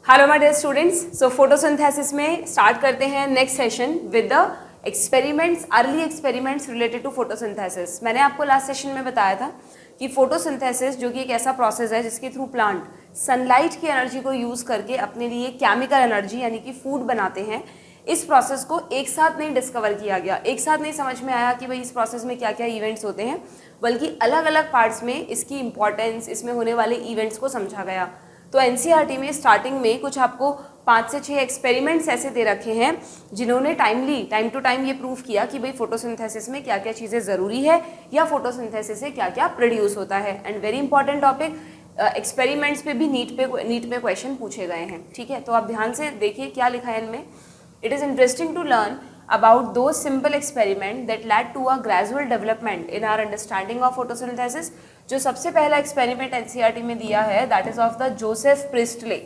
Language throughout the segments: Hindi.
Hello my dear students, so photosynthesis में स्टार्ट करते हैं next session with the experiments, early experiments related to photosynthesis. मैंने आपको लास्ट सेशन में बताया था कि फोटोसिंथेसिस जो कि एक ऐसा प्रोसेस है जिसके थ्रू प्लांट सनलाइट की एनर्जी को यूज करके अपने लिए केमिकल एनर्जी यानी कि फूड बनाते हैं। इस प्रोसेस को एक साथ नहीं डिस्कवर किया गया, एक साथ नहीं समझ में आया कि भाई इस प्रोसेस में क्या क्या इवेंट्स होते हैं, बल्कि अलग अलग पार्ट्स में इसकी इंपॉर्टेंस, इसमें होने वाले इवेंट्स को समझा गया। तो एनसीईआरटी में स्टार्टिंग में कुछ आपको 5 से 6 एक्सपेरिमेंट्स ऐसे दे रखे हैं जिन्होंने टाइम टू टाइम ये प्रूव किया कि भाई फोटोसिंथेसिस में क्या क्या चीज़ें ज़रूरी है या फोटोसिंथेसिस से क्या क्या प्रोड्यूस होता है। And very important topic, experiments पे भी नीट में क्वेश्चन पूछे गए हैं। ठीक है, तो आप ध्यान से देखिए क्या लिखा है इनमें। It is interesting to learn about those simple experiment that led to a gradual development in our understanding of photosynthesis। जो सबसे पहला एक्सपेरिमेंट एनसीईआरटी में दिया है that is of the Joseph Presley.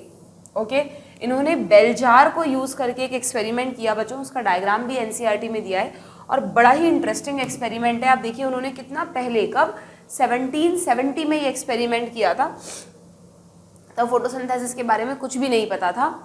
Okay, इन्होंने बेल जार को यूज करके एक एक्सपेरिमेंट किया बच्चों, उसका डायग्राम भी एनसीईआरटी में दिया है और बड़ा ही इंटरेस्टिंग एक्सपेरिमेंट है। आप देखिए उन्होंने कितना पहले, कब 1770 में ये एक्सपेरिमेंट किया था। तब फोटोसिंथेसिस के बारे में कुछ भी नहीं पता था,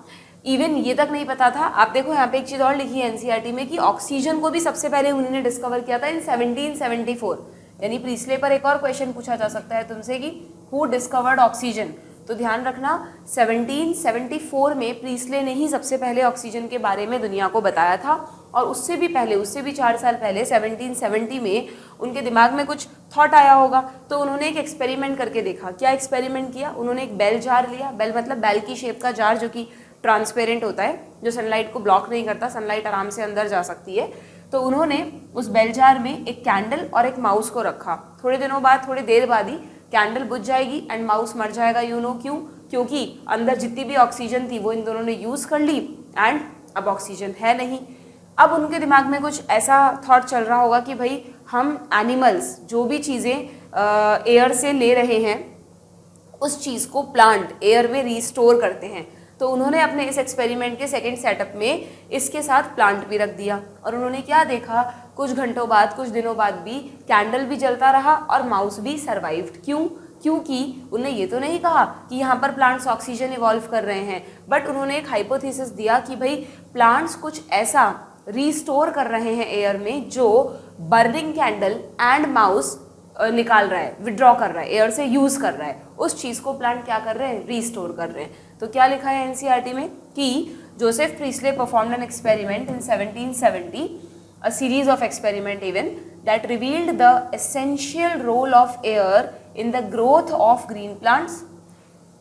इवन ये तक नहीं पता था। आप देखो यहाँ पे एक चीज़ और लिखी है एनसीईआरटी में कि ऑक्सीजन को भी सबसे पहले उन्होंने डिस्कवर किया था इन 1774। यानी प्रीस्ले पर एक और क्वेश्चन पूछा जा सकता है तुमसे कि हु डिस्कवर्ड ऑक्सीजन। तो ध्यान रखना 1774 में प्रीस्ले ने ही सबसे पहले ऑक्सीजन के बारे में दुनिया को बताया था। और उससे भी पहले, उससे भी 4 साल पहले 1770 में उनके दिमाग में कुछ थॉट आया होगा, तो उन्होंने एक एक्सपेरिमेंट करके देखा। क्या एक्सपेरिमेंट किया? उन्होंने एक बेल जार लिया। बेल मतलब बैल की शेप का जार जो कि ट्रांसपेरेंट होता है, जो सनलाइट को ब्लॉक नहीं करता, सनलाइट आराम से अंदर जा सकती है। तो उन्होंने उस बेल जार में एक कैंडल और एक माउस को रखा। थोड़ी देर बाद ही कैंडल बुझ जाएगी एंड माउस मर जाएगा। यू नो क्यों? क्योंकि अंदर जितनी भी ऑक्सीजन थी वो इन दोनों ने यूज कर ली एंड अब ऑक्सीजन है नहीं। अब उनके दिमाग में कुछ ऐसा थॉट चल रहा होगा कि भाई हम एनिमल्स जो भी चीज़ें एयर से ले रहे हैं उस चीज़ को प्लांट एयर में रिस्टोर करते हैं। तो उन्होंने अपने इस एक्सपेरिमेंट के सेकंड सेटअप में इसके साथ प्लांट भी रख दिया और उन्होंने क्या देखा, कुछ घंटों बाद, कुछ दिनों बाद भी कैंडल भी जलता रहा और माउस भी सर्वाइव्ड। क्यों? क्योंकि उन्होंने ये तो नहीं कहा कि यहाँ पर प्लांट्स ऑक्सीजन इवॉल्व कर रहे हैं, बट उन्होंने एक हाइपोथेसिस दिया कि भाई प्लांट्स कुछ ऐसा रिस्टोर कर रहे हैं एयर में जो बर्निंग कैंडल एंड माउस निकाल रहा है, विड्रॉ कर रहा है, एयर से यूज कर रहा है। उस चीज़ को प्लांट क्या कर रहे हैं? रिस्टोर कर रहे हैं। तो क्या लिखा है एनसीईआरटी में कि Joseph Priestley performed an experiment in 1770, a series of experiment even that revealed the essential role of air in the growth of green plants,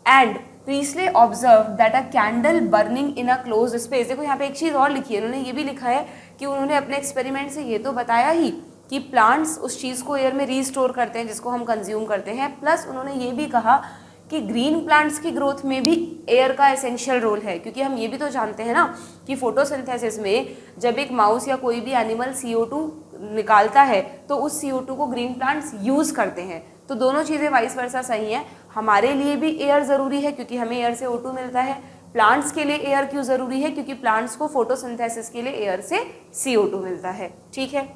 and Priestley observed that a candle burning in a closed space। देखो यहाँ पे एक चीज़ और लिखी है, उन्होंने ये भी लिखा है कि उन्होंने अपने एक्सपेरिमेंट से ये तो बताया ही कि प्लांट्स उस चीज़ को एयर में रीस्टोर करते हैं जिसको हम कंज्यूम करते हैं, प्लस उन्होंने ये भी कहा कि ग्रीन प्लांट्स की ग्रोथ में भी एयर का एसेंशियल रोल है। क्योंकि हम ये भी तो जानते हैं ना कि फोटोसिंथेसिस में जब एक माउस या कोई भी एनिमल CO2 निकालता है तो उस CO2 को ग्रीन प्लांट्स यूज़ करते हैं। तो दोनों चीज़ें वाइस वर्सा सही हैं। हमारे लिए भी एयर ज़रूरी है क्योंकि हमें एयर से O2 मिलता है। प्लांट्स के लिए एयर क्यों ज़रूरी है? क्योंकि प्लांट्स को फोटोसिंथेसिस के लिए एयर से CO2 मिलता है। ठीक है,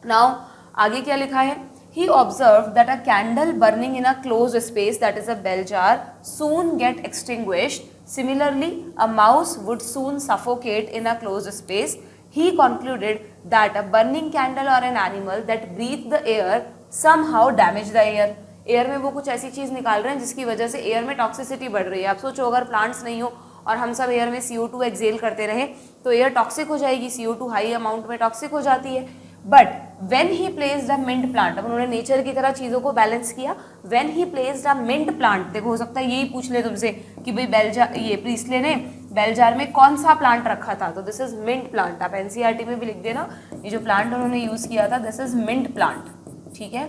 नाउ आगे क्या लिखा है? He observed that a candle burning in a closed space, that is a bell jar, soon get extinguished. Similarly, a mouse would soon suffocate in a closed space. He concluded that a burning candle or an animal that breathed the air somehow damaged the air. Air में वो कुछ ऐसी चीज़ निकाल रहे हैं जिसकी वजह से एयर में टॉक्सिसिटी बढ़ रही है। आप सोचो अगर प्लांट्स नहीं हो और हम सब एयर में CO2 एक्सेल करते रहे तो एयर टॉक्सिक हो जाएगी, CO2 हाई अमाउंट में टॉक्सिक हो जाती है। But when he placed a mint plant, अब उन्होंने नेचर की तरह चीज़ों को बैलेंस किया। When he placed a mint plant, देखो हो सकता है यही पूछ ले तुमसे कि भाई ये प्रीस्ले ने बेल जार में कौन सा प्लांट रखा था, तो दिस इज मिंट प्लांट। आप एनसीईआरटी में भी लिख देना, ये जो प्लांट उन्होंने यूज़ किया था दिस इज मिंट प्लांट। ठीक है,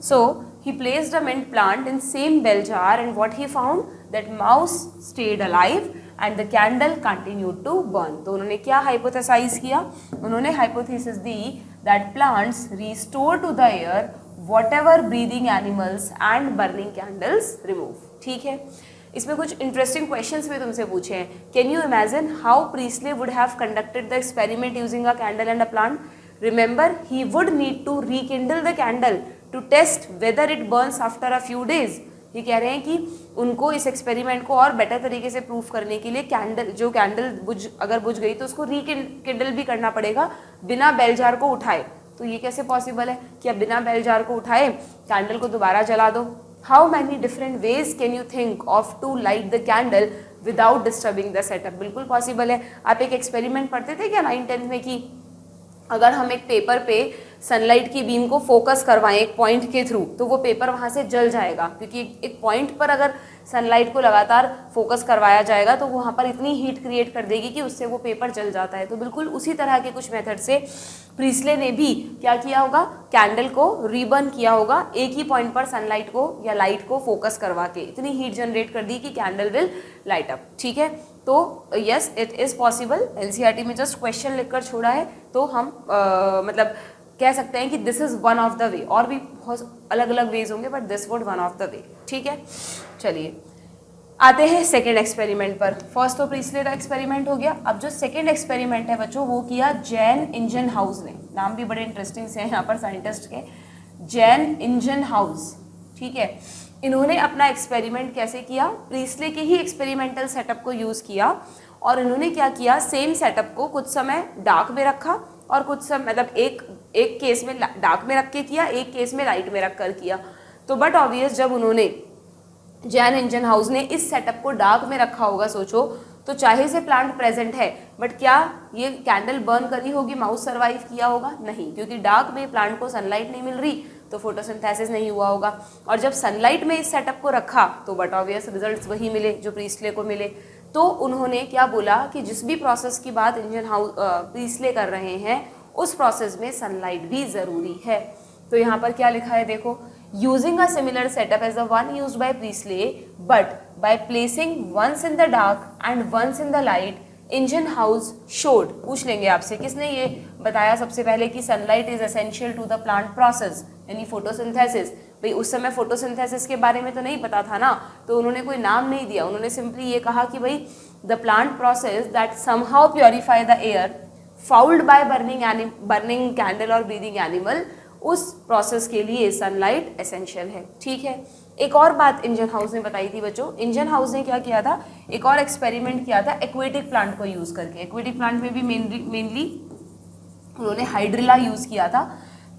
सो he placed a mint plant in same bell jar and what he found that mouse stayed alive and the candle continued to burn। तो उन्होंने क्या हाइपोथेसाइज किया? उन्होंने hypothesis the that plants restore to the air whatever breathing animals and burning candles remove। ठीक है, इसमें कुछ इंटरेस्टिंग क्वेश्चंस भी तुमसे पूछे हैं। Can you imagine how Priestley would have conducted the experiment using a candle and a plant? Remember, he would need to rekindle the candle to test whether it burns after a few days. ये कह रहे हैं कि उनको इस एक्सपेरिमेंट को और बेटर तरीके से प्रूफ करने के लिए कैंडल अगर बुझ गई तो उसको रिकिंडल भी करना पड़ेगा बिना बेल जार को उठाए। तो ये कैसे पॉसिबल है कि आप बिना बेल जार को उठाए कैंडल को दोबारा जला दो। How many different ways can you think of to light the candle without disturbing the setup. बिल्कुल पॉसिबल है। आप एक एक्सपेरिमेंट पढ़ते थे क्या 9th-10th में कि अगर हम एक पेपर पे सनलाइट की बीम को फोकस करवाएं एक पॉइंट के थ्रू तो वो पेपर वहाँ से जल जाएगा, क्योंकि एक पॉइंट पर अगर सनलाइट को लगातार फोकस करवाया जाएगा तो वहाँ पर इतनी हीट क्रिएट कर देगी कि उससे वो पेपर जल जाता है। तो बिल्कुल उसी तरह के कुछ मेथड से प्रीस्ले ने भी क्या किया होगा, कैंडल को रीबर्न किया होगा एक ही पॉइंट पर सनलाइट को या लाइट को फोकस करवा के, इतनी हीट जनरेट कर दी कि कैंडल विल लाइट अप। ठीक है, तो yes it is possible. NCERT में जस्ट क्वेश्चन लिखकर छोड़ा है तो हम मतलब कह सकते हैं कि this is one of the way. और भी बहुत अलग अलग वेज होंगे but this would one of the way. ठीक है, चलिए आते हैं सेकेंड एक्सपेरिमेंट पर। फर्स्ट तो प्रीस्ले का एक्सपेरिमेंट हो गया। अब जो सेकेंड एक्सपेरिमेंट है बच्चों वो किया जैन इंजनहाउस ने। नाम भी बड़े इंटरेस्टिंग से हैं यहाँ पर साइंटिस्ट के, जैन इंजनहाउस। ठीक है, इन्होंने अपना एक्सपेरिमेंट कैसे किया, प्रीस्ले के ही एक्सपेरिमेंटल सेटअप को यूज़ किया। और इन्होंने क्या किया, सेम सेटअप को कुछ समय डार्क में रखा और कुछ समय मतलब एक केस में डार्क में रख के किया, एक केस में लाइट में रख कर किया। तो बट ऑब्वियस जब उन्होंने जैन इंजनहाउस ने इस सेटअप को डार्क में रखा होगा, सोचो तो चाहे से प्लांट प्रेजेंट है बट क्या ये कैंडल बर्न करी होगी, माउस सर्वाइव किया होगा? नहीं, क्योंकि डार्क में प्लांट को सनलाइट नहीं मिल रही तो फोटोसिंथेसिस नहीं हुआ होगा। और जब सनलाइट में इस सेटअप को रखा तो बट ऑब्वियस रिजल्ट्स वही मिले जो प्रीस्ले को मिले। तो उन्होंने क्या बोला कि जिस भी प्रोसेस की बात प्रीस्ले कर रहे हैं उस प्रोसेस में सनलाइट भी ज़रूरी है। तो यहाँ पर क्या लिखा है देखो, using a similar setup as the one used by Priestley but by placing once in the dark and once in the light Ingenhousz showed. पूछ लेंगे आपसे किसने ये बताया सबसे पहले कि sunlight is essential to the plant process यानी फोटोसिंथेसिस। भाई उस समय फोटोसिंथेसिस के बारे में तो नहीं पता था ना, तो उन्होंने कोई नाम नहीं दिया, उन्होंने सिंपली ये कहा कि भाई the plant process that somehow purify the air fouled by burning candle और ब्रीदिंग एनिमल, उस प्रोसेस के लिए सनलाइट एसेंशियल है। ठीक है, एक और बात इंजनहाउस ने बताई थी बच्चों, इंजनहाउस ने क्या किया था, एक और एक्सपेरिमेंट किया था एक्वेटिक प्लांट को यूज़ करके। एक्वेटिक प्लांट में भी मेनली उन्होंने हाइड्रिला यूज़ किया था।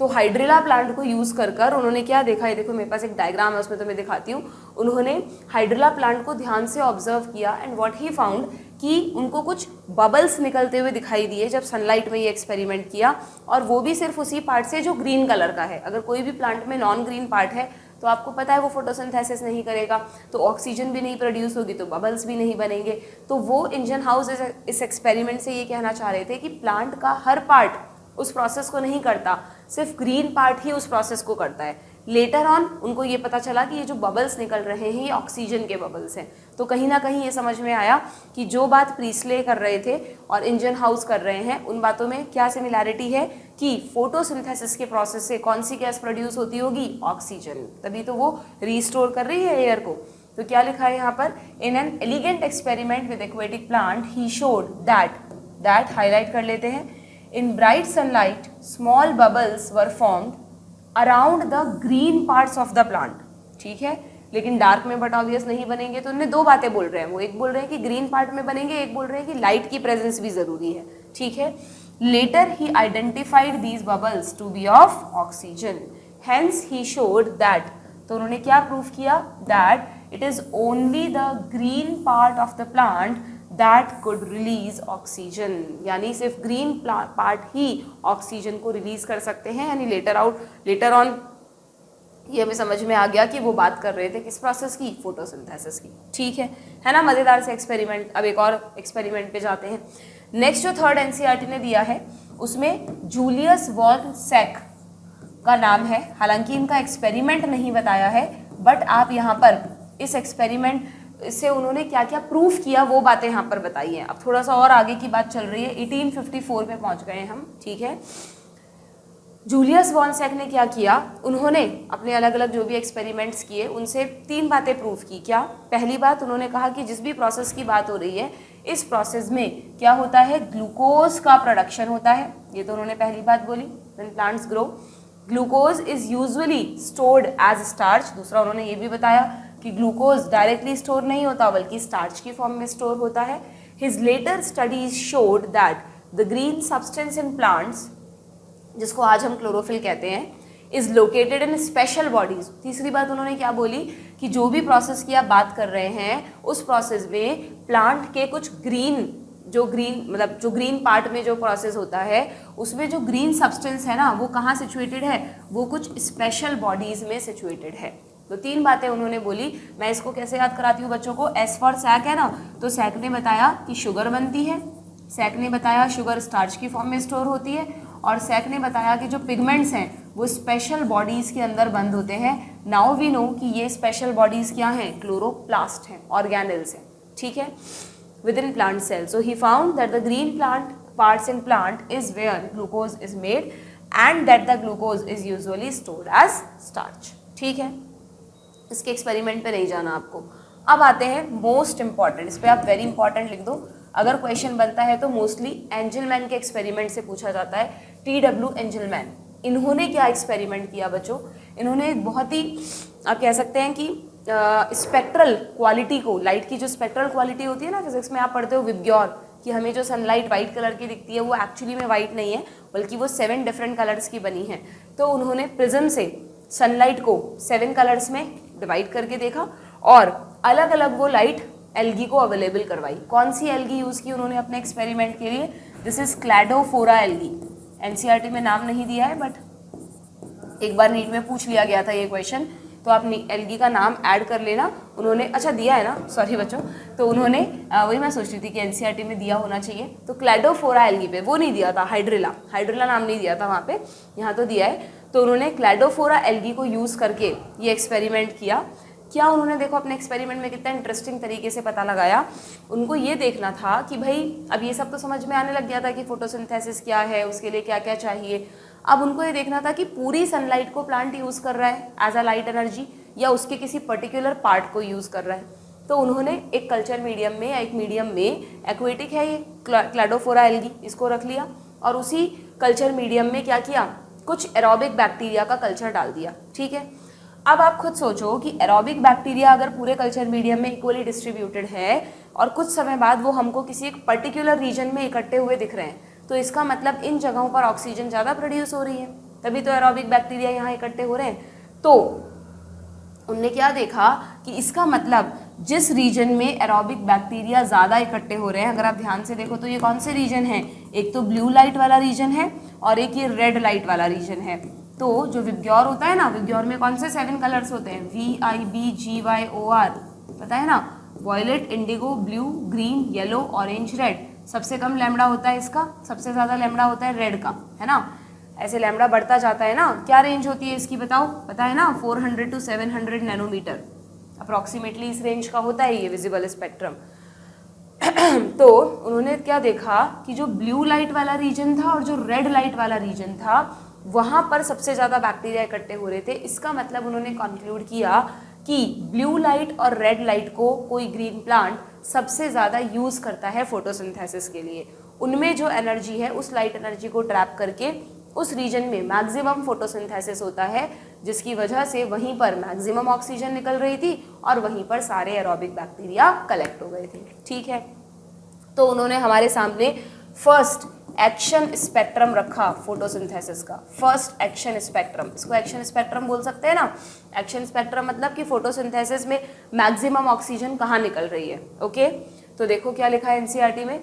तो हाइड्रिला प्लांट को यूज़ कर उन्होंने क्या देखा है, देखो मेरे पास एक डायग्राम है उसमें तो मैं दिखाती हूँ। उन्होंने हाइड्रिला प्लांट को ध्यान से ऑब्जर्व किया एंड व्हाट ही फाउंड कि उनको कुछ बबल्स निकलते हुए दिखाई दिए जब सनलाइट में ये एक्सपेरिमेंट किया, और वो भी सिर्फ उसी पार्ट से जो ग्रीन कलर का है। अगर कोई भी प्लांट में नॉन ग्रीन पार्ट है तो आपको पता है वो फोटोसिंथेसिस नहीं करेगा, तो ऑक्सीजन भी नहीं प्रोड्यूस होगी, तो बबल्स भी नहीं बनेंगे। तो वो इंजनहाउस इस एक्सपेरिमेंट से ये कहना चाह रहे थे कि प्लांट का हर पार्ट उस प्रोसेस को नहीं करता, सिर्फ ग्रीन पार्ट ही उस प्रोसेस को करता है। लेटर ऑन उनको ये पता चला कि ये जो बबल्स निकल रहे हैं ये ऑक्सीजन के बबल्स हैं। तो कहीं ना कहीं ये समझ में आया कि जो बात प्रीस्ले कर रहे थे और इंजनहाउस कर रहे हैं उन बातों में क्या सिमिलैरिटी है कि फोटोसिंथेसिस के प्रोसेस से कौन सी गैस प्रोड्यूस होती होगी, ऑक्सीजन, तभी तो वो रीस्टोर कर रही है एयर को। तो क्या लिखा है यहाँ पर, in an elegant experiment with aquatic plant he showed that highlight कर लेते हैं, in bright sunlight small bubbles were formed around the green parts of the plant। ठीक है, लेकिन डार्क में बट ऑब्वियस नहीं बनेंगे। तो उन्हें दो बातें बोल रहे हैं, वो एक बोल रहे हैं कि ग्रीन पार्ट में बनेंगे, एक बोल रहे हैं कि लाइट की प्रेजेंस भी जरूरी है। ठीक है, later he identified these bubbles to be of oxygen, hence he showed that. तो उन्होंने क्या प्रूफ किया, that it is only the green part of the plant that could release oxygen, यानी सिर्फ ग्रीन पार्ट ही ऑक्सीजन को रिलीज कर सकते हैं। यानी लेटर ऑन ये हमें समझ में आ गया कि वो बात कर रहे थे किस प्रोसेस की, फोटोसिंथेसिस की। ठीक है ना, मज़ेदार से एक्सपेरिमेंट। अब एक और एक्सपेरिमेंट पे जाते हैं। नेक्स्ट जो थर्ड एनसीईआरटी ने दिया है उसमें जूलियस वॉन सैक का नाम है। हालांकि इनका एक्सपेरिमेंट नहीं बताया है बट आप यहाँ पर इस एक्सपेरिमेंट से उन्होंने क्या क्या प्रूफ किया वो बातें यहाँ पर बताई हैं। अब थोड़ा सा और आगे की बात चल रही है, 1854 पे पहुँच गए हैं हम। ठीक है, जूलियस वॉन सैक ने क्या किया, उन्होंने अपने अलग अलग जो भी एक्सपेरिमेंट्स किए उनसे तीन बातें प्रूफ की। क्या, पहली बात उन्होंने कहा कि जिस भी प्रोसेस की बात हो रही है इस प्रोसेस में क्या होता है, ग्लूकोज का प्रोडक्शन होता है। ये तो उन्होंने पहली बात बोली, when plants grow glucose is usually stored as starch. दूसरा उन्होंने ये भी बताया कि कि ग्लूकोज डायरेक्टली स्टोर नहीं होता बल्कि स्टार्च की फॉर्म में स्टोर होता है. His later studies showed that the green substance in plants, जिसको आज हम क्लोरोफिल कहते हैं, is located in special bodies. तीसरी बात उन्होंने क्या बोली कि जो भी प्रोसेस की आप बात कर रहे हैं उस प्रोसेस में प्लांट के कुछ जो ग्रीन पार्ट में जो प्रोसेस होता है उसमें जो ग्रीन सब्सटेंस है ना वो कहाँ सिचुएटेड है, वो कुछ स्पेशल बॉडीज में सिचुएटेड है. तो 3 बातें उन्होंने बोली. मैं इसको कैसे याद कराती हूँ बच्चों को. एस फॉर सैक है ना, तो सैक ने बताया कि शुगर बनती है, सैक ने बताया शुगर स्टार्च की फॉर्म में स्टोर होती है, और सैक ने बताया कि जो पिगमेंट्स हैं वो स्पेशल बॉडीज़ के अंदर बंद होते हैं. नाउ वी नो कि ये स्पेशल बॉडीज़ क्या हैं, क्लोरोप्लास्ट हैं, ऑर्गेनेल्स हैं. ठीक है, within plant cell. So he found that the green plant parts in plant is where glucose is made and that the glucose is usually stored as starch. ठीक है, इसके एक्सपेरिमेंट पे नहीं जाना आपको. अब आते हैं मोस्ट इंपॉर्टेंट, इस पर आप वेरी इंपॉर्टेंट लिख दो. अगर क्वेश्चन बनता है तो मोस्टली एंजलमैन के एक्सपेरिमेंट से पूछा जाता है. TW एंजलमैन, इन्होंने क्या एक्सपेरिमेंट किया बच्चों. इन्होंने बहुत ही आप कह सकते हैं कि स्पेक्ट्रल क्वालिटी को, लाइट की जो स्पेक्ट्रल क्वालिटी होती है ना फिजिक्स में आप पढ़ते हो विबग्योर, कि हमें जो सनलाइट वाइट कलर की दिखती है वो एक्चुअली में वाइट नहीं है बल्कि वो 7 डिफरेंट कलर्स की बनी है. तो उन्होंने प्रिज्म से सनलाइट को 7 कलर्स में डिवाइड करके देखा और अलग अलग वो लाइट एल्गी को अवेलेबल करवाई. कौन सी एल्गी यूज़ की उन्होंने अपने एक्सपेरिमेंट के लिए. This is Cladophora algae. NCERT में नाम नहीं दिया है बट एक बार नीट में पूछ लिया गया था ये क्वेश्चन, तो आप एल्गी का नाम ऐड कर लेना. उन्होंने अच्छा दिया है ना, सॉरी बच्चों. तो उन्होंने वही मैं सोच रही थी कि NCERT में दिया होना चाहिए. तो क्लैडोफोरा एल्गी पे वो नहीं दिया था, हाइड्रिला नाम नहीं दिया था वहाँ पे, यहाँ तो दिया है. तो उन्होंने क्लैडोफोरा एल्गी को यूज़ करके ये एक्सपेरिमेंट किया. क्या उन्होंने देखो अपने एक्सपेरिमेंट में कितना इंटरेस्टिंग तरीके से पता लगाया. उनको ये देखना था कि भाई अब ये सब तो समझ में आने लग गया था कि फोटोसिंथेसिस क्या है, उसके लिए क्या क्या चाहिए. अब उनको ये देखना था कि पूरी सनलाइट को प्लांट यूज़ कर रहा है एज अ लाइट एनर्जी या उसके किसी पर्टिकुलर पार्ट को यूज़ कर रहा है. तो उन्होंने एक कल्चर मीडियम में या एक मीडियम में, एक्वेटिक है ये क्लैडोफोरा एल्गी, इसको रख लिया और उसी कल्चर मीडियम में क्या किया, कुछ एरोबिक बैक्टीरिया का कल्चर डाल दिया. ठीक है, अब आप खुद सोचो कि एरोबिक बैक्टीरिया अगर पूरे कल्चर मीडियम में इक्वली डिस्ट्रीब्यूटेड है और कुछ समय बाद वो हमको किसी एक पर्टिकुलर रीजन में इकट्ठे हुए दिख रहे हैं, तो इसका मतलब इन जगहों पर ऑक्सीजन ज़्यादा प्रोड्यूस हो रही है, तभी तो एरोबिक बैक्टीरिया यहाँ इकट्ठे हो रहे हैं. तो उनने क्या देखा कि इसका मतलब जिस रीजन में एरोबिक बैक्टीरिया ज़्यादा इकट्ठे हो रहे हैं, अगर आप ध्यान से देखो तो ये कौन से रीजन हैं, एक तो ब्लू लाइट वाला रीजन है और एक ये रेड लाइट वाला रीजन है. तो जो विबग्योर होता है ना, विबग्योर में कौन से 7 कलर्स होते हैं, VIBGYOR, पता है ना, violet, indigo, blue, green, yellow, orange, red. सबसे कम लैम्डा होता है इसका, सबसे ज़्यादा लैम्डा होता है रेड का, है ना. ऐसे लैम्डा बढ़ता जाता है ना. क्या रेंज होती है इसकी बताओ, पता है ना, 400 to 700 नैनोमीटर अप्रॉक्सीमेटली इस रेंज का होता है ये विजिबल स्पेक्ट्रम. तो उन्होंने क्या देखा कि जो ब्लू लाइट वाला रीजन था और जो रेड लाइट वाला रीजन था वहाँ पर सबसे ज़्यादा बैक्टीरिया इकट्ठे हो रहे थे. इसका मतलब उन्होंने कंक्लूड किया कि ब्लू लाइट और रेड लाइट को कोई ग्रीन प्लांट सबसे ज़्यादा यूज़ करता है फोटोसिंथेसिस के लिए. उनमें जो एनर्जी है उस लाइट एनर्जी को ट्रैप करके उस रीजन में मैक्सिमम फोटोसिंथेसिस होता है, जिसकी वजह से वहीं पर मैक्सिमम ऑक्सीजन निकल रही थी और वहीं पर सारे एरोबिक बैक्टीरिया कलेक्ट हो गए थे. ठीक है, तो उन्होंने हमारे सामने फर्स्ट एक्शन स्पेक्ट्रम रखा फोटोसिंथेसिस का. फर्स्ट एक्शन स्पेक्ट्रम, इसको एक्शन स्पेक्ट्रम बोल सकते हैं ना. एक्शन स्पेक्ट्रम मतलब कि फोटोसिंथेसिस में मैक्सिमम ऑक्सीजन कहाँ निकल रही है. ओके, तो देखो क्या लिखा है NCERT में.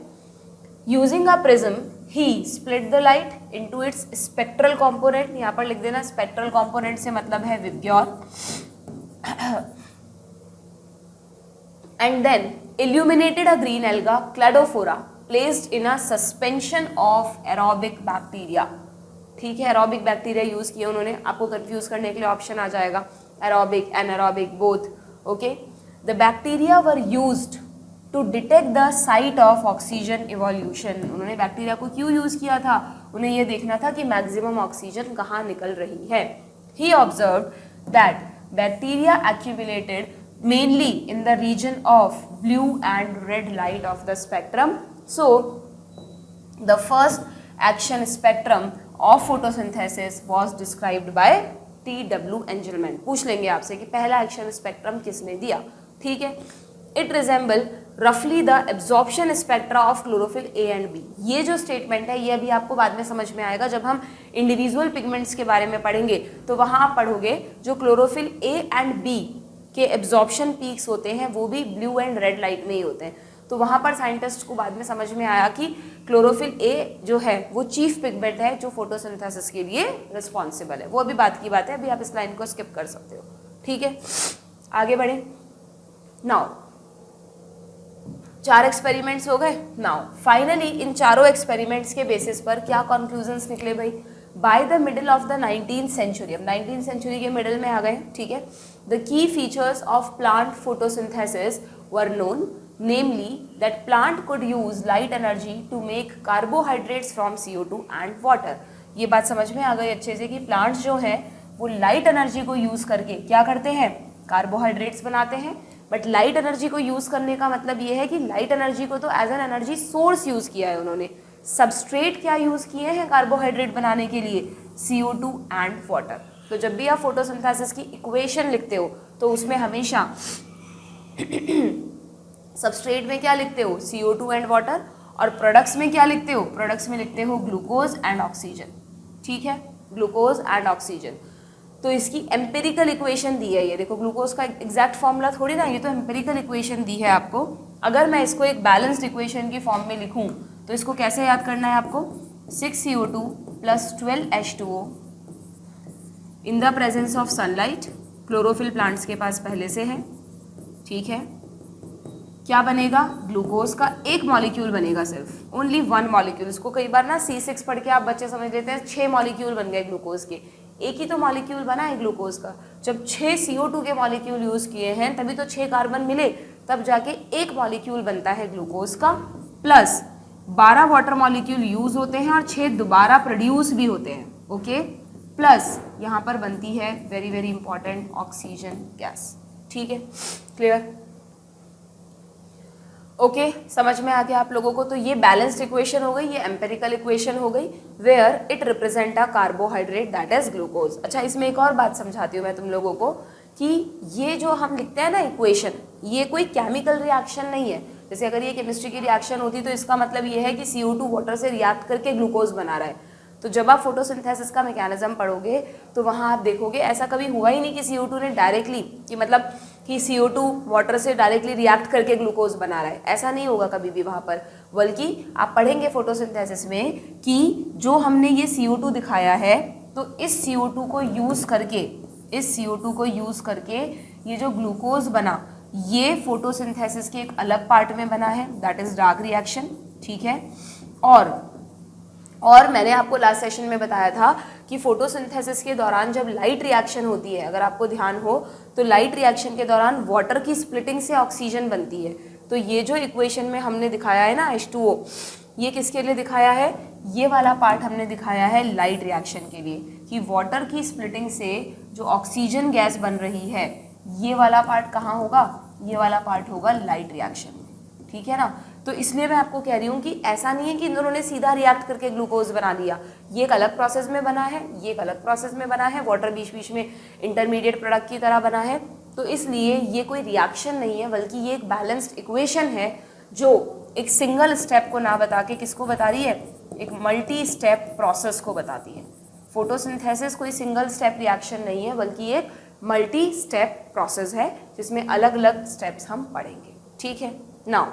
Using a prism he split the light into its spectral component. यहाँ पर लिख देना, स्पेक्ट्रल कंपोनेंट से मतलब है VIBGYOR. And then illuminated a green alga cladophora placed in a suspension of aerobic bacteria. ठीक है, एरोबिक बैक्टीरिया यूज किया उन्होंने. आपको कंफ्यूज करने के लिए ऑप्शन आ जाएगा aerobic, anaerobic, both. Okay, the bacteria were used to detect the site of oxygen evolution. उन्होंने बैक्टीरिया को क्यों यूज किया था, उन्हें यह देखना था कि मैक्सिमम ऑक्सीजन कहाँ निकल रही है. He observed that bacteria accumulated mainly in the region of blue and red light of the spectrum. So the first action spectrum of photosynthesis was described by TW Angelman. पूछ लेंगे आपसे कि पहला एक्शन स्पेक्ट्रम किसने दिया, ठीक है। इट रिजेंबल रफली the absorption spectra of chlorophyll A and B। ये जो स्टेटमेंट है ये अभी आपको बाद में समझ में आएगा, जब हम इंडिविजुअल पिगमेंट्स के बारे में पढ़ेंगे तो वहाँ आप पढ़ोगे जो क्लोरोफिल A एंड B के एब्जॉर्प्शन पीक्स होते हैं वो भी ब्लू एंड रेड लाइट में ही होते हैं। तो वहाँ पर साइंटिस्ट को बाद में समझ में आया कि क्लोरोफिल A जो है वो चीफ पिगमेंट है जो फोटोसिंथेसिस के लिए रिस्पॉन्सिबल है। वो अभी बात की बात है, अभी आप इस लाइन को स्किप कर सकते हो, ठीक है। आगे बढ़े। नाउ 4 एक्सपेरिमेंट्स हो गए। नाउ फाइनली इन चारों एक्सपेरिमेंट्स के बेसिस पर क्या कंक्लूजन्स निकले भाई? By the middle of the 19th century, अब 19th सेंचुरी के मिडिल में आ गए, ठीक है। The key features of plant photosynthesis were known, namely that plant could use light energy to make carbohydrates from CO2 and water। ये बात समझ में आ गई अच्छे से कि प्लांट्स जो हैं वो लाइट एनर्जी को यूज़ करके क्या करते हैं? कार्बोहाइड्रेट्स बनाते हैं। बट लाइट एनर्जी को यूज़ करने का मतलब ये है कि लाइट एनर्जी को तो as an energy source use किया है उन्होंने। सबस्ट्रेट क्या यूज़ किए हैं कार्बोहाइड्रेट बनाने के लिए? CO2 and water. तो जब भी आप फोटोसिंथेसिस की इक्वेशन लिखते हो तो उसमें हमेशा सबस्ट्रेट में क्या लिखते हो? CO2 and water. और प्रोडक्ट्स में क्या लिखते हो? प्रोडक्ट्स में लिखते हो ग्लूकोज एंड ऑक्सीजन, ठीक है, ग्लूकोज एंड ऑक्सीजन। तो इसकी एम्पेरिकल इक्वेशन दी है, ये देखो ग्लूकोज का एग्जैक्ट फॉर्मूला थोड़ी ना, ये तो एम्पेरिकल इक्वेशन दी है आपको। अगर मैं इसको एक बैलेंस्ड इक्वेशन की फॉर्म में लिखूं तो इसको कैसे याद करना है आपको? 6CO2 + 12H2O in the presence of sunlight. Chlorophyll plants के पास पहले से है, ठीक है। क्या बनेगा? ग्लूकोज का एक मॉलिक्यूल बनेगा, सिर्फ ओनली 1 मॉलिक्यूल। इसको कई बार ना C6 पढ़ के आप बच्चे समझ लेते हैं 6 मॉलिक्यूल बन गए ग्लूकोज के, एक ही तो मॉलिक्यूल बना है ग्लूकोज का। जब 6 CO2 के मॉलिक्यूल यूज़ किए हैं तभी तो 6 कार्बन मिले, तब जाके एक मॉलिक्यूल बनता है ग्लूकोज का, प्लस 12 वाटर मॉलिक्यूल यूज़ होते हैं और 6 दोबारा प्रोड्यूस भी होते हैं, ओके। प्लस यहाँ पर बनती है very very important oxygen gas, ठीक है, क्लियर? ओके, समझ में आ गया आप लोगों को? तो ये बैलेंस्ड इक्वेशन हो गई, ये एम्पेरिकल इक्वेशन हो गई, where it represent a carbohydrate that is glucose. अच्छा, इसमें एक और बात समझाती हूँ मैं तुम लोगों को कि ये जो हम लिखते हैं ना इक्वेशन, ये कोई केमिकल रिएक्शन नहीं है। जैसे अगर ये केमिस्ट्री की रिएक्शन होती तो इसका मतलब ये है कि CO2 वाटर से रिएक्ट करके ग्लूकोज बना रहा है। तो जब आप फोटोसिंथेसिस का मैकेनिज्म पढ़ोगे तो वहाँ आप देखोगे ऐसा कभी हुआ ही नहीं कि CO2 ने डायरेक्टली कि CO2 वाटर से डायरेक्टली रिएक्ट करके ग्लूकोज बना रहा है, ऐसा नहीं होगा कभी भी वहाँ पर। बल्कि आप पढ़ेंगे फोटोसिंथेसिस में कि जो हमने ये CO2 दिखाया है तो इस CO2 को यूज़ करके ये जो ग्लूकोज बना ये फोटोसिंथेसिस के एक अलग पार्ट में बना है, दैट इज डार्क रिएक्शन, ठीक है। और मैंने आपको लास्ट सेशन में बताया था कि फोटोसिंथेसिस के दौरान जब लाइट रिएक्शन होती है, अगर आपको ध्यान हो तो लाइट रिएक्शन के दौरान वाटर की स्प्लिटिंग से ऑक्सीजन बनती है। तो ये जो इक्वेशन में हमने दिखाया है ना H2O, ये किसके लिए दिखाया है? ये वाला पार्ट हमने दिखाया है लाइट रिएक्शन के लिए, कि वाटर की स्प्लिटिंग से जो ऑक्सीजन गैस बन रही है ये वाला पार्ट कहाँ होगा? ये वाला पार्ट होगा लाइट रिएक्शन में, ठीक है ना। तो इसलिए मैं आपको कह रही हूँ कि ऐसा नहीं है कि इन दोनों ने सीधा रिएक्ट करके ग्लूकोज बना लिया, ये एक अलग प्रोसेस में बना है, ये एक अलग प्रोसेस में बना है, वाटर बीच बीच में इंटरमीडिएट प्रोडक्ट की तरह बना है। तो इसलिए ये कोई रिएक्शन नहीं है, बल्कि ये एक बैलेंस्ड इक्वेशन है जो एक सिंगल स्टेप को ना बता के किसको बता रही है? एक मल्टी स्टेप प्रोसेस को बताती है। फोटोसिंथेसिस कोई सिंगल स्टेप रिएक्शन नहीं है, बल्कि एक मल्टी स्टेप प्रोसेस है जिसमें अलग अलग स्टेप्स हम पढ़ेंगे, ठीक है। नाउ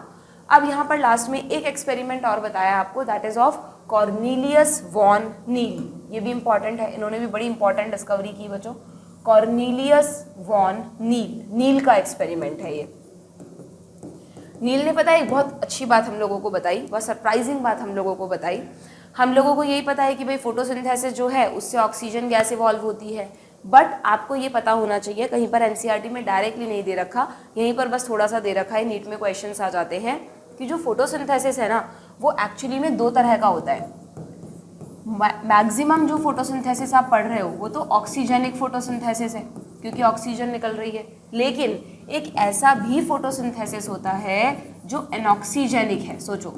अब यहाँ पर लास्ट में एक एक्सपेरिमेंट और बताया आपको, that is of Cornelius van Niel. ये भी इंपॉर्टेंट है, इन्होंने भी बड़ी इंपॉर्टेंट डिस्कवरी की बच्चों। कॉर्नेलियस वॉन नील का एक्सपेरिमेंट है ये। नील ने पता है एक बहुत अच्छी बात हम लोगों को बताई, बहुत सरप्राइजिंग बात हम लोगों को बताई। हम लोगों को यही पता है कि भाई फोटोसिंथेसिस जो है उससे ऑक्सीजन गैस इवॉल्व होती है, बट आपको ये पता होना चाहिए, कहीं पर एनसीईआरटी में डायरेक्टली नहीं दे रखा, यहीं पर बस थोड़ा सा दे रखा है, नीट में क्वेश्चंस आ जाते हैं कि जो फोटोसिंथेसिस है ना वो एक्चुअली में 2 तरह का होता है। मैक्सिमम जो फोटोसिंथेसिस आप पढ़ रहे हो वो तो ऑक्सीजेनिक फोटोसिंथेसिस है क्योंकि ऑक्सीजन निकल रही है, लेकिन एक ऐसा भी फोटोसिंथेसिस होता है जो एनऑक्सीजेनिक है। सोचो,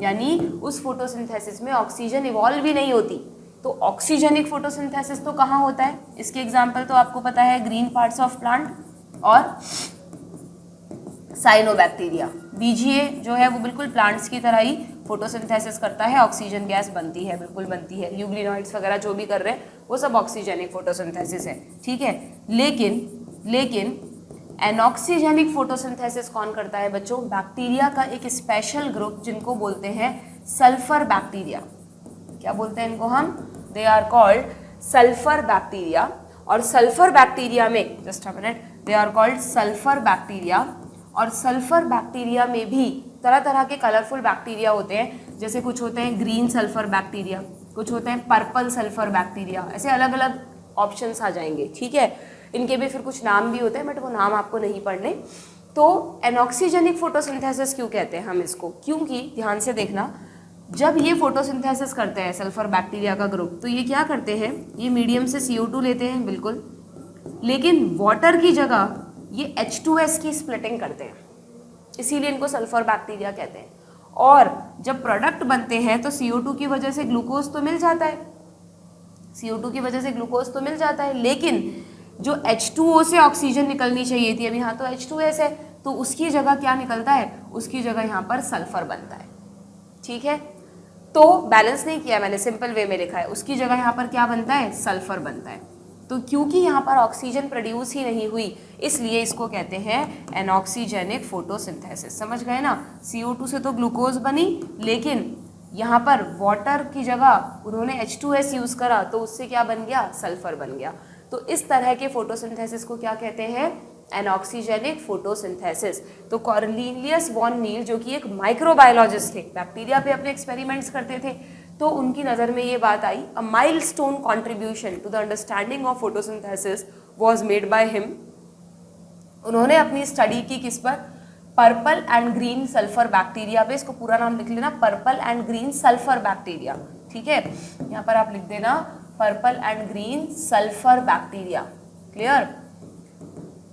यानी उस फोटोसिंथेसिस में ऑक्सीजन इवॉल्व भी नहीं होती, तो ऑक्सीजेनिक फोटोसिंथेसिस तो कहाँ होता है, इसके एग्जाम्पल तो आपको पता है, ग्रीन पार्ट्स ऑफ प्लांट और साइनोबैक्टीरिया। बीजीए जो है वो बिल्कुल प्लांट्स की तरह ही फोटोसिंथेसिस करता है, ऑक्सीजन गैस बनती है, बिल्कुल बनती है। ल्यूग्लिनॉइड्स वगैरह जो भी कर रहे हैं वो सब ऑक्सीजेनिक फोटोसिंथेसिस है, ठीक है। लेकिन एनऑक्सीजेनिक फोटोसिंथेसिस कौन करता है बच्चों, बैक्टीरिया का एक स्पेशल ग्रुप जिनको बोलते हैं सल्फर बैक्टीरिया। क्या बोलते हैं इनको हम, they are called sulphur bacteria. और सल्फर बैक्टीरिया में, just a minute, they are called sulphur bacteria. और सल्फर बैक्टीरिया में भी तरह तरह के कलरफुल बैक्टीरिया होते हैं, जैसे कुछ होते हैं ग्रीन सल्फर बैक्टीरिया, कुछ होते हैं पर्पल सल्फर बैक्टीरिया, ऐसे अलग अलग ऑप्शंस आ जाएंगे, ठीक है। इनके भी फिर कुछ नाम भी होते हैं, बट वो नाम आपको नहीं पढ़ने। तो एनऑक्सीजेनिक फोटोसिंथेसिस क्यों कहते हैं हम इसको, क्योंकि ध्यान से देखना, जब ये फोटोसिंथेसिस करते हैं सल्फर बैक्टीरिया का ग्रुप, तो ये क्या करते हैं, ये मीडियम से CO2 लेते हैं बिल्कुल, लेकिन वाटर की जगह ये H2S की स्प्लिटिंग करते हैं, इसीलिए इनको सल्फर बैक्टीरिया कहते हैं। और जब प्रोडक्ट बनते हैं तो CO2 की वजह से ग्लूकोज तो मिल जाता है, CO2 की वजह से ग्लूकोज तो मिल जाता है, लेकिन जो H2O से ऑक्सीजन निकलनी चाहिए थी, अब यहाँ तो H2S है, तो उसकी जगह क्या निकलता है, उसकी जगह यहाँ पर सल्फर बनता है, ठीक है। तो बैलेंस नहीं किया मैंने, सिंपल वे में लिखा है, उसकी जगह यहाँ पर क्या बनता है, सल्फर बनता है। तो क्योंकि यहाँ पर ऑक्सीजन प्रोड्यूस ही नहीं हुई, इसलिए इसको कहते हैं एनऑक्सीजेनिक फोटोसिंथेसिस। समझ गए ना, CO2 से तो ग्लूकोज बनी, लेकिन यहाँ पर वाटर की जगह उन्होंने H2S यूज़ करा, तो उससे क्या बन गया, सल्फर बन गया। तो इस तरह के फोटोसिंथेसिस को क्या कहते हैं, एनऑक्सीजेनिक फोटोसिंथेसिस। तो कॉर्नेलियस वॉन नील जो कि एक माइक्रोबायोलॉजिस्ट थे, बैक्टीरिया पे अपने एक्सपेरिमेंट्स करते थे, तो उनकी नज़र में ये बात आई, a milestone contribution to the understanding of photosynthesis was made by him. उन्होंने अपनी स्टडी की किस पर, purple and green sulphur bacteria पे, इसको पूरा नाम लिख लेना, purple and green sulphur bacteria, ठीक है। यहाँ पर आप लिख देना purple and green sulphur bacteria, clear.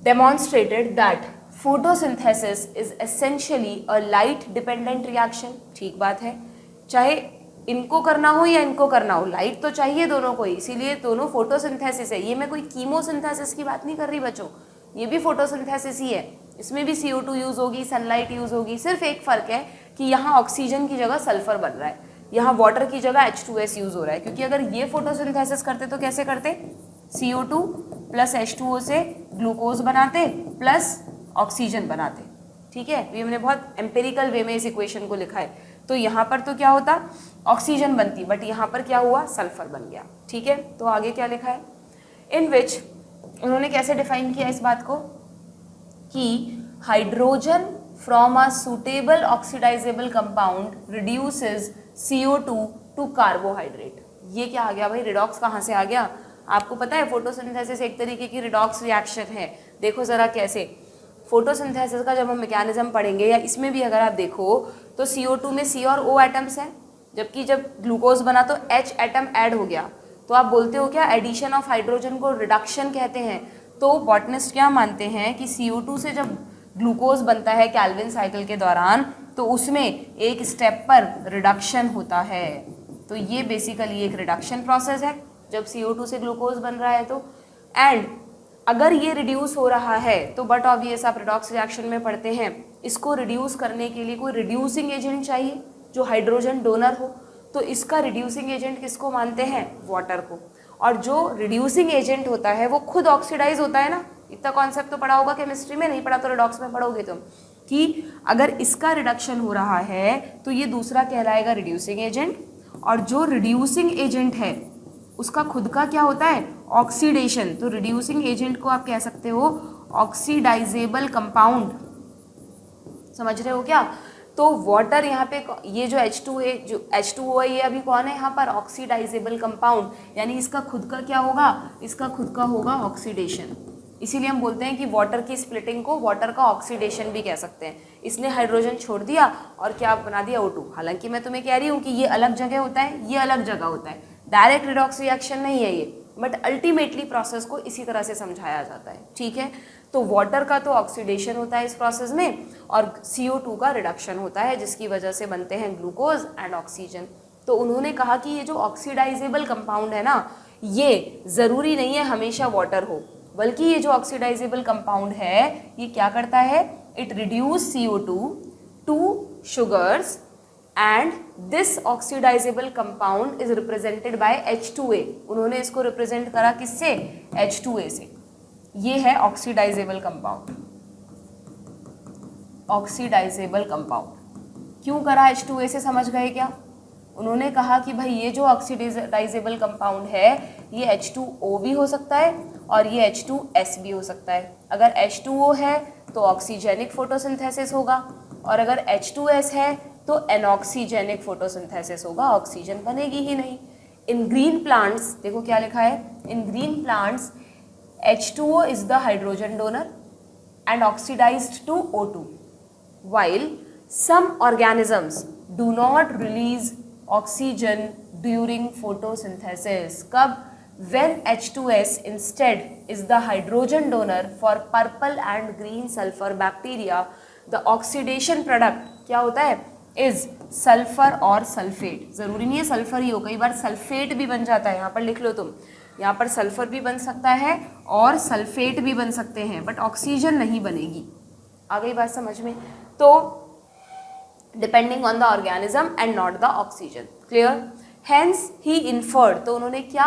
demonstrated that photosynthesis is essentially a light dependent reaction। ठीक बात है, चाहे इनको करना हो या इनको करना हो, लाइट तो चाहिए दोनों को ही, इसीलिए दोनों फोटोसिंथेसिस है। ये मैं कोई कीमोसिंथेसिस की बात नहीं कर रही बच्चों, ये भी फोटोसिंथेसिस ही है, इसमें भी CO2 यूज होगी, सनलाइट यूज होगी। सिर्फ एक फर्क है कि यहाँ ऑक्सीजन की जगह सल्फर बन रहा है, यहाँ वाटर की जगह H2S यूज हो रहा है। क्योंकि अगर ये फोटोसिंथेसिस करते तो कैसे करते, CO2 प्लस H2O से ग्लूकोज बनाते प्लस ऑक्सीजन बनाते, ठीक है। ये हमने बहुत एम्पेरिकल वे में इस इक्वेशन को लिखा है। तो यहाँ पर तो क्या होता, ऑक्सीजन बनती, बट यहाँ पर क्या हुआ, सल्फर बन गया, ठीक है। तो आगे क्या लिखा है, इन विच, उन्होंने कैसे डिफाइन किया इस बात को, कि hydrogen from a suitable oxidisable compound reduces CO2 to carbohydrate. ये क्या आ गया भाई, रिडॉक्स कहाँ से आ गया, आपको पता है फोटोसिंथेसिस एक तरीके की रिडॉक्स रिएक्शन है। देखो जरा कैसे, फोटोसिंथेसिस का जब हम मैकेनिज्म पढ़ेंगे, या इसमें भी अगर आप देखो तो CO2 में C और O एटम्स हैं, जबकि जब ग्लूकोज बना तो H एटम ऐड हो गया। तो आप बोलते हो क्या, एडिशन ऑफ हाइड्रोजन को रिडक्शन कहते हैं। तो बॉटनिस्ट क्या मानते हैं कि CO2 से जब ग्लूकोज बनता है कैल्विन साइकिल के दौरान, तो उसमें एक स्टेप पर रिडक्शन होता है। तो ये बेसिकली एक रिडक्शन प्रोसेस है जब CO2 से ग्लूकोज बन रहा है। तो एंड अगर ये रिड्यूस हो रहा है तो बट ऑब्वियस आप रिडॉक्स रिएक्शन में पढ़ते हैं, इसको रिड्यूस करने के लिए कोई रिड्यूसिंग एजेंट चाहिए जो हाइड्रोजन डोनर हो। तो इसका रिड्यूसिंग एजेंट किसको मानते हैं, वाटर को। और जो रिड्यूसिंग एजेंट होता है वो खुद ऑक्सीडाइज होता है ना, इतना कॉन्सेप्ट तो पढ़ा होगा केमिस्ट्री में, नहीं पढ़ा तो रिडॉक्स में पढ़ोगे तुम, कि अगर इसका रिडक्शन हो रहा है तो ये दूसरा कहलाएगा रिड्यूसिंग एजेंट। और जो रिड्यूसिंग एजेंट है उसका खुद का क्या होता है, ऑक्सीडेशन। तो रिड्यूसिंग एजेंट को आप कह सकते हो ऑक्सीडाइजेबल कंपाउंड, समझ रहे हो क्या। तो वाटर यहाँ पे, ये जो H2O है, ये अभी कौन है यहाँ पर, ऑक्सीडाइजेबल कंपाउंड, यानी इसका खुद का क्या होगा, इसका खुद का होगा ऑक्सीडेशन। इसीलिए हम बोलते हैं कि वाटर की स्प्लिटिंग को वाटर का ऑक्सीडेशन भी कह सकते हैं। इसने हाइड्रोजन छोड़ दिया और क्या बना दिया, O2। हालांकि मैं तुम्हें कह रही हूँ कि ये अलग जगह होता है, ये अलग जगह होता है, डायरेक्ट रिडॉक्स रिएक्शन नहीं है ये, बट अल्टीमेटली प्रोसेस को इसी तरह से समझाया जाता है, ठीक है। तो वाटर का तो ऑक्सीडेशन होता है इस प्रोसेस में, और CO2 का रिडक्शन होता है, जिसकी वजह से बनते हैं ग्लूकोज एंड ऑक्सीजन। तो उन्होंने कहा कि ये जो ऑक्सीडाइजेबल कंपाउंड है ना, ये ज़रूरी नहीं है हमेशा वाटर हो, बल्कि ये जो ऑक्सीडाइजेबल कंपाउंड है ये क्या करता है, it reduce CO2 to sugars and this oxidisable compound is represented by H2A। उन्होंने इसको रिप्रेजेंट करा किससे, H2A से। ये है ऑक्सीडाइजेबल कंपाउंड। ऑक्सीडाइजेबल कंपाउंड क्यों करा H2A से, समझ गए क्या? उन्होंने कहा कि भाई ये जो ऑक्सीडाइजेबल कंपाउंड है ये H2O भी हो सकता है और ये H2S भी हो सकता है। अगर H2O है तो ऑक्सीजेनिक फोटोसिंथेसिस होगा और अगर H2S है तो एनऑक्सीजेनिक फोटोसिंथेसिस होगा, ऑक्सीजन बनेगी ही नहीं। इन ग्रीन प्लांट्स, देखो क्या लिखा है, इन green plants H2O is the hydrogen donor and oxidized to O2, while some organisms do not release oxygen during photosynthesis. कब? When H2S instead is the hydrogen donor for purple and green sulfur bacteria, the oxidation product क्या होता है, is sulfur और sulfate। ज़रूरी नहीं है सल्फर ही हो, कई बार सल्फेट भी बन जाता है, यहाँ पर लिख लो तुम, यहाँ पर सल्फर भी बन सकता है और सल्फेट भी बन सकते हैं, बट ऑक्सीजन नहीं बनेगी। आ गई बात समझ में? तो depending on the organism and not the oxygen. Clear? Hence he inferred, तो उन्होंने क्या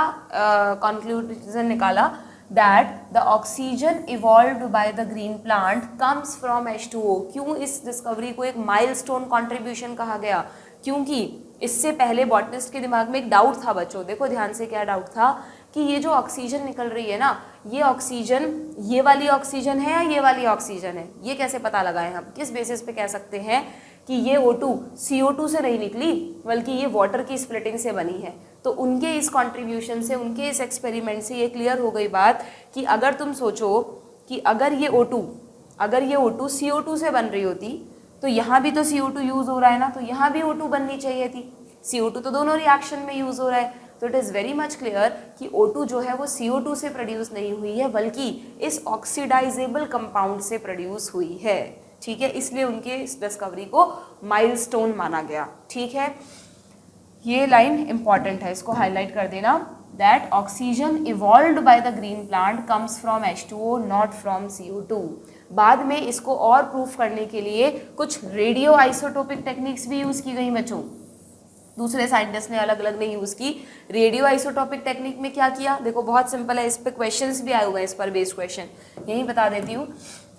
कंक्लूजन निकाला, that the oxygen evolved by the green plant comes from H2O। क्यों इस डिस्कवरी को एक माइलस्टोन कंट्रीब्यूशन कहा गया? क्योंकि इससे पहले बॉटनिस्ट के दिमाग में एक डाउट था बच्चों, देखो ध्यान से, क्या डाउट था कि ये जो ऑक्सीजन निकल रही है ना, ये ऑक्सीजन ये वाली ऑक्सीजन है या ये वाली ऑक्सीजन है, ये कैसे पता लगाएं हम, किस बेसिस पे कह सकते हैं कि ये O2 CO2 से नहीं निकली बल्कि ये वाटर की स्प्लिटिंग से बनी है। तो उनके इस कंट्रीब्यूशन से, उनके इस एक्सपेरिमेंट से ये क्लियर हो गई बात कि अगर तुम सोचो कि अगर ये O2 CO2 से बन रही होती तो यहाँ भी तो CO2 यूज़ हो रहा है ना, तो यहाँ भी O2 बननी चाहिए थी। CO2 तो दोनों रिएक्शन में यूज़ हो रहा है, तो it is very much clear कि O2 जो है वो CO2 से प्रोड्यूस नहीं हुई है बल्कि इस ऑक्सीडाइजेबल कंपाउंड से प्रोड्यूस हुई है। ठीक है, इसलिए उनके इस डिस्कवरी को माइलस्टोन माना गया। ठीक है, ये लाइन इंपॉर्टेंट है, इसको हाईलाइट कर देना, that oxygen evolved by the green plant comes from H2O not from CO2। बाद में इसको और प्रूफ करने के लिए कुछ रेडियो आइसोटोपिक टेक्निक्स भी यूज़ की गई बच्चों, दूसरे साइंटिस्ट ने अलग अलग ने यूज़ की। रेडियो आइसोटोपिक टेक्निक में क्या किया, देखो बहुत सिंपल है, इस पे क्वेश्चंस भी आए हुए हैं, इस पर बेस्ड क्वेश्चन यही बता देती हूँ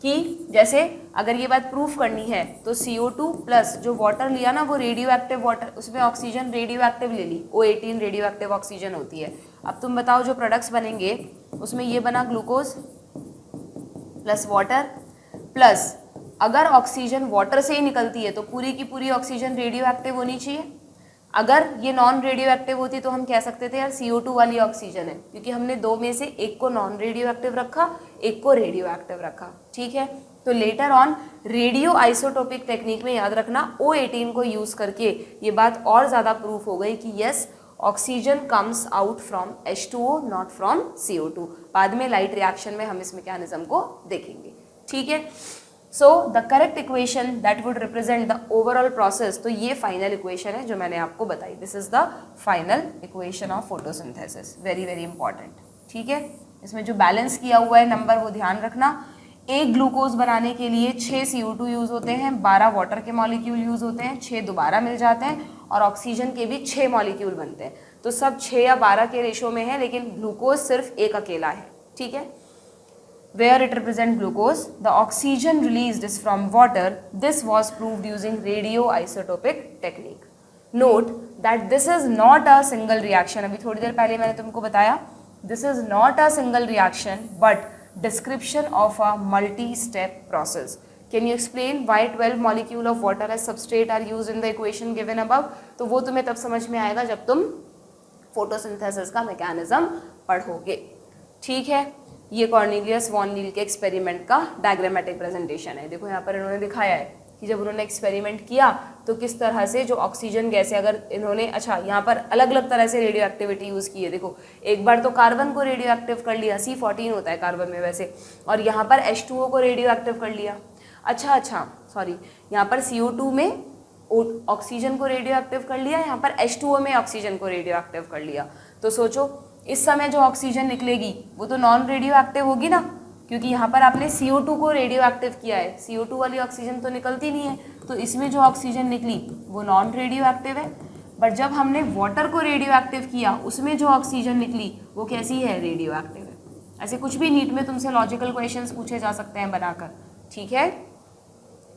कि जैसे अगर ये बात प्रूफ करनी है तो CO2 प्लस जो वाटर लिया ना वो रेडियो एक्टिव वाटर, उसमें ऑक्सीजन रेडियो एक्टिव ले ली, O18 रेडियो एक्टिव ऑक्सीजन होती है। अब तुम बताओ जो प्रोडक्ट्स बनेंगे उसमें ये बना ग्लूकोज प्लस वाटर प्लस, अगर ऑक्सीजन वाटर से ही निकलती है तो पूरी की पूरी ऑक्सीजन रेडियो एक्टिव होनी चाहिए। अगर ये नॉन रेडियो एक्टिव होती तो हम कह सकते थे यार CO2 वाली ऑक्सीजन है, क्योंकि हमने दो में से एक को नॉन रेडियो एक्टिव रखा, एक को रेडियो एक्टिव रखा। ठीक है, तो later on radio isotopic technique में याद रखना O18 को यूज़ करके ये बात और ज़्यादा प्रूफ हो गई कि yes oxygen comes out from H2O not from CO2। बाद में लाइट रिएक्शन में हम इस मैकेनिज्म को देखेंगे। ठीक है, so the correct equation that would represent the overall process, तो ये फाइनल इक्वेशन है जो मैंने आपको बताई, this is the final equation of photosynthesis, very very important. ठीक है, इसमें जो बैलेंस किया हुआ है नंबर वो ध्यान रखना, एक ग्लूकोज बनाने के लिए 6 CO2 यूज़ होते हैं, 12 वाटर के मॉलिक्यूल यूज़ होते हैं, 6 दोबारा मिल जाते हैं और ऑक्सीजन के भी 6 मॉलिक्यूल बनते हैं। तो सब 6 या 12 के रेशो में है, लेकिन ग्लूकोज सिर्फ एक अकेला है। ठीक है, where it represents glucose, the oxygen released is from water. This was proved using radioisotopic technique. Note that this is not a single reaction. अभी थोड़ी देर पहले मैंने तुमको बताया, this is not a single reaction but description of a multi-step process. Can you explain why 12 molecule of water as substrate are used in the equation given above? तो वो तुम्हें तब समझ में आएगा जब तुम फोटोसिंथेसिस का मैकेनिज्म पढ़ोगे। ठीक है, ये कॉर्नेलियस वॉन नील के एक्सपेरिमेंट का डायग्रामेटिक प्रेजेंटेशन है। देखो यहाँ पर इन्होंने दिखाया है कि जब उन्होंने एक्सपेरिमेंट किया तो किस तरह से जो ऑक्सीजन गैस है, अगर इन्होंने अच्छा यहाँ पर अलग अलग तरह से रेडियो एक्टिविटी यूज़ की है। देखो एक बार तो कार्बन को रेडियो एक्टिव कर लिया, C14 होता है कार्बन में वैसे, और यहाँ पर H2O को रेडियो एक्टिव कर लिया। अच्छा सॉरी, यहाँ पर CO2 में ऑक्सीजन को रेडियो एक्टिव कर लिया, यहाँ पर H2O में ऑक्सीजन को रेडियो एक्टिव कर लिया। तो सोचो इस समय जो ऑक्सीजन निकलेगी वो तो नॉन रेडियो एक्टिव होगी ना, क्योंकि यहाँ पर आपने CO2 को रेडियो एक्टिव किया है, CO2 वाली ऑक्सीजन तो निकलती नहीं है, तो इसमें जो ऑक्सीजन निकली वो नॉन रेडियो एक्टिव है। बट जब हमने वाटर को रेडियो एक्टिव किया उसमें जो ऑक्सीजन निकली वो कैसी है, रेडियो एक्टिव है। ऐसे कुछ भी नीट में तुमसे लॉजिकल क्वेश्चंस पूछे जा सकते हैं बनाकर, ठीक है,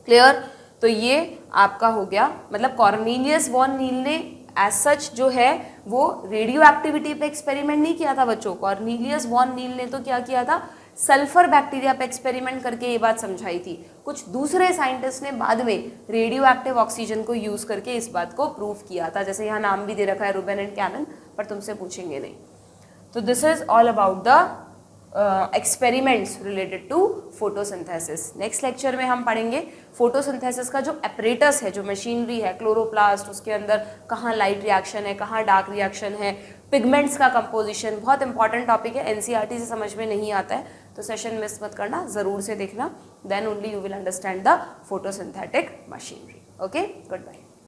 क्लियर। तो ये आपका हो गया, मतलब कॉर्नेलियस वॉन नील ने एज सच जो है वो रेडियो एक्टिविटी पे एक्सपेरिमेंट नहीं किया था बच्चों। कॉर्नेलियस वॉन नील ने तो क्या किया था, सल्फर बैक्टीरिया पे एक्सपेरिमेंट करके ये बात समझाई थी। कुछ दूसरे साइंटिस्ट ने बाद में रेडियो एक्टिव ऑक्सीजन को यूज करके इस बात को प्रूव किया था, जैसे यहाँ नाम भी दे रखा है रूबेन एंड कैनन, पर तुमसे पूछेंगे नहीं। तो this is all about the experiments related to photosynthesis. Next lecture में हम पढ़ेंगे फोटोसिंथेसिस का जो एपरेटस है, जो मशीनरी है, क्लोरोप्लास्ट, उसके अंदर कहाँ लाइट रिएक्शन है, कहाँ डार्क रिएक्शन है, पिगमेंट्स का कंपोजिशन, बहुत इंपॉर्टेंट टॉपिक है, एनसीईआरटी से समझ में नहीं आता है, तो सेशन मिस मत करना, ज़रूर से देखना, then only you will understand the photosynthetic machinery. Okay, good bye.